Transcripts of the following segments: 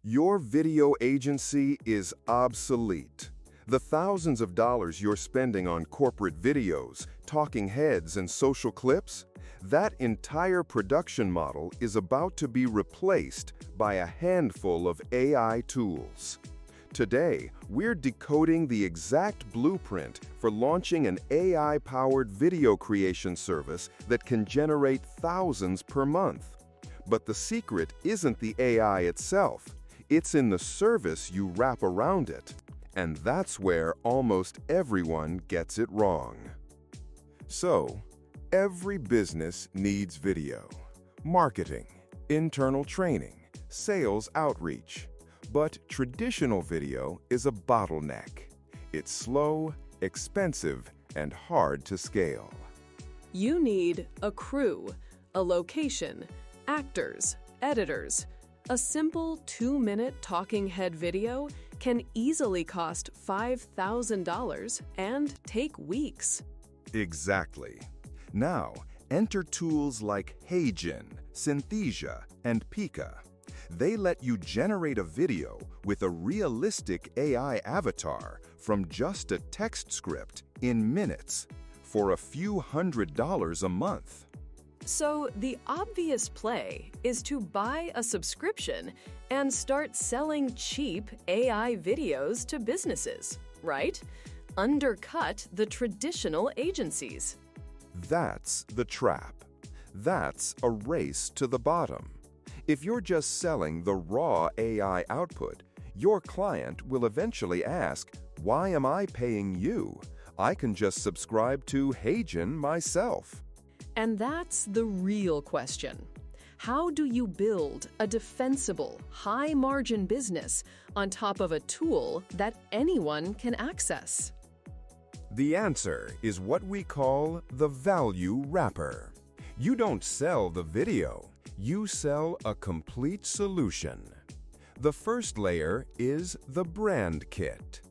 Your video agency is obsolete. The thousands of dollars you're spending on corporate videos, talking heads, and social clips, that entire production model is about to be replaced by a handful of AI tools. Today, we're decoding the exact blueprint for launching an AI-powered video creation service that can generate thousands per month. But the secret isn't the AI itself. It's in the service you wrap around it. And that's where almost everyone gets it wrong. So, every business needs video. Marketing, internal training, sales outreach. But traditional video is a bottleneck. It's slow, expensive, and hard to scale. You need a crew, a location, actors, editors. A simple 2-minute talking head video can easily cost $5,000 and take weeks. Exactly. Now, enter tools like HeyGen, Synthesia, and Pika. They let you generate a video with a realistic AI avatar from just a text script in minutes for a few $100s a month. So the obvious play is to buy a subscription and start selling cheap AI videos to businesses, right? Undercut the traditional agencies. That's the trap. That's a race to the bottom. If you're just selling the raw AI output, your client will eventually ask, "Why am I paying you? I can just subscribe to HeyGen myself." And that's the real question. How do you build a defensible, high-margin business on top of a tool that anyone can access? The answer is what we call the value wrapper. You don't sell the video, you sell a complete solution. The first layer is the brand kit.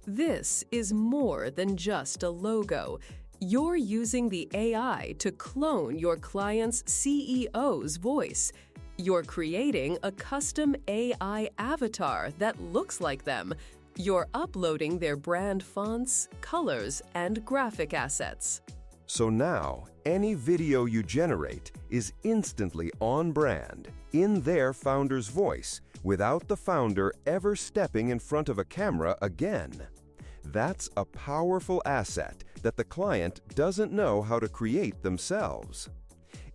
This is more than just a logo. You're using the AI to clone your client's CEO's voice. You're creating a custom AI avatar that looks like them. You're uploading their brand fonts, colors, and graphic assets. So now, any video you generate is instantly on brand, in their founder's voice, without the founder ever stepping in front of a camera again. That's a powerful asset that the client doesn't know how to create themselves.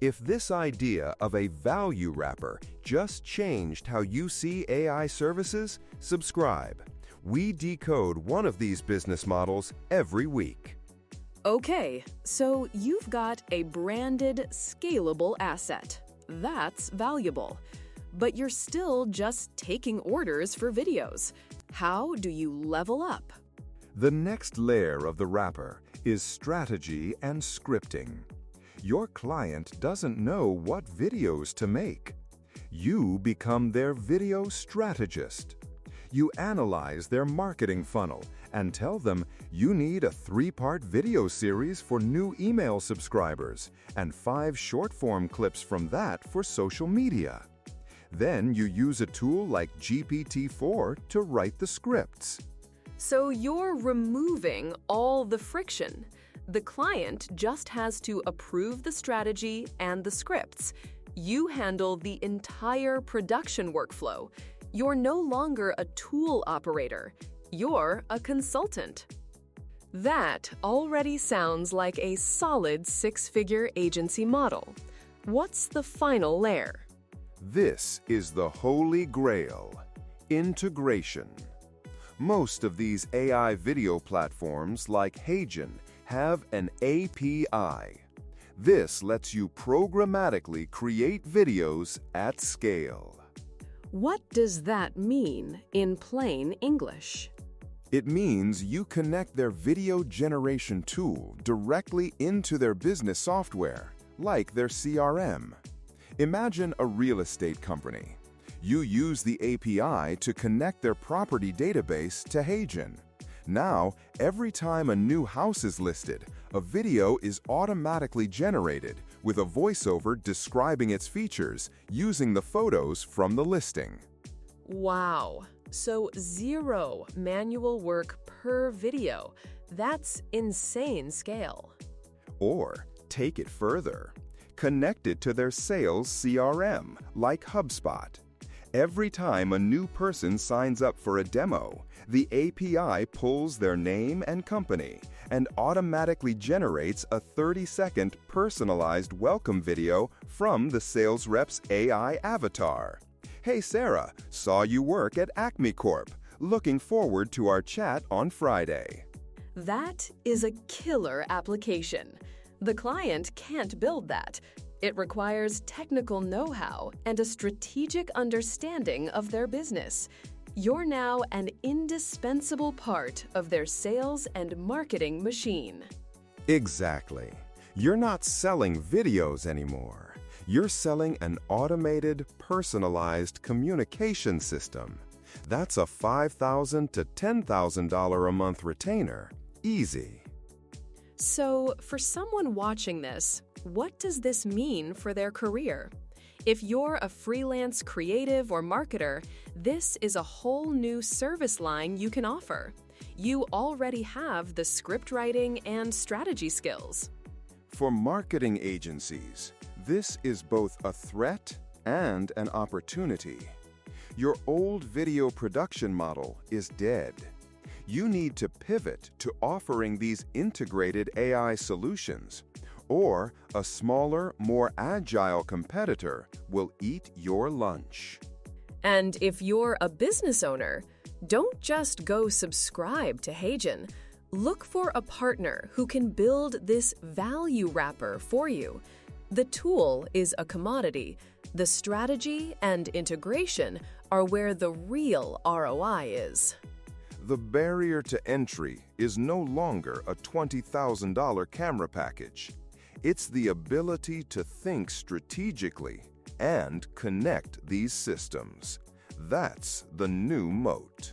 If this idea of a value wrapper just changed how you see AI services, subscribe. We decode one of these business models every week. Okay, so you've got a branded, scalable asset. That's valuable. But you're still just taking orders for videos. How do you level up? The next layer of the wrapper is strategy and scripting. Your client doesn't know what videos to make. You become their video strategist. You analyze their marketing funnel and tell them you need a 3-part video series for new email subscribers and 5 short-form clips from that for social media. Then you use a tool like GPT-4 to write the scripts. So you're removing all the friction. The client just has to approve the strategy and the scripts. You handle the entire production workflow. You're no longer a tool operator. You're a consultant. That already sounds like a solid 6-figure agency model. What's the final layer? This is the holy grail: integration. Most of these AI video platforms like HeyGen have an API. This lets you programmatically create videos at scale. What does that mean in plain English? It means you connect their video generation tool directly into their business software, like their CRM. Imagine a real estate company. You use the API to connect their property database to HeyGen. Now, every time a new house is listed, a video is automatically generated with a voiceover describing its features using the photos from the listing. Wow. So 0 manual work per video. That's insane scale. Or take it further. Connect it to their sales CRM, like HubSpot. Every time a new person signs up for a demo, the API pulls their name and company and automatically generates a 30-second personalized welcome video from the sales rep's AI avatar. Hey Sarah, saw you work at Acme Corp. Looking forward to our chat on Friday. That is a killer application. The client can't build that. It requires technical know-how and a strategic understanding of their business. You're now an indispensable part of their sales and marketing machine. Exactly. You're not selling videos anymore. You're selling an automated, personalized communication system. That's a $5,000 to $10,000 a month retainer. Easy. So, for someone watching this, what does this mean for their career? If you're a freelance creative or marketer, this is a whole new service line you can offer. You already have the script writing and strategy skills. For marketing agencies, this is both a threat and an opportunity. Your old video production model is dead. You need to pivot to offering these integrated AI solutions, or a smaller, more agile competitor will eat your lunch. And if you're a business owner, don't just go subscribe to HeyGen. Look for a partner who can build this value wrapper for you. The tool is a commodity. The strategy and integration are where the real ROI is. The barrier to entry is no longer a $20,000 camera package. It's the ability to think strategically and connect these systems. That's the new moat.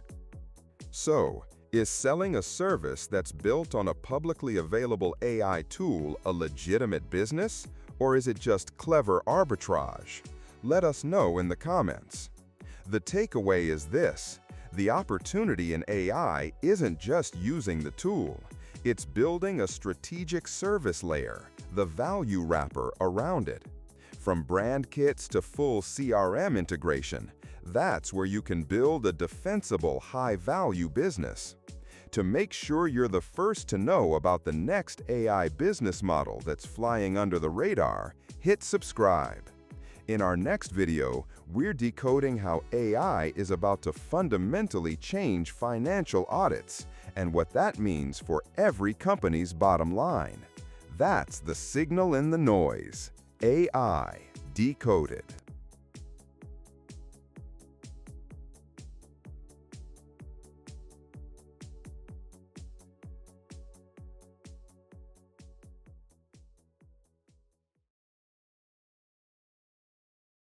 So, is selling a service that's built on a publicly available AI tool a legitimate business, or is it just clever arbitrage? Let us know in the comments. The takeaway is this: the opportunity in AI isn't just using the tool, it's building a strategic service layer, the value wrapper around it. From brand kits to full CRM integration, that's where you can build a defensible, high-value business. To make sure you're the first to know about the next AI business model that's flying under the radar, hit subscribe. In our next video, we're decoding how AI is about to fundamentally change financial audits and what that means for every company's bottom line. That's the signal in the noise. AI Decoded.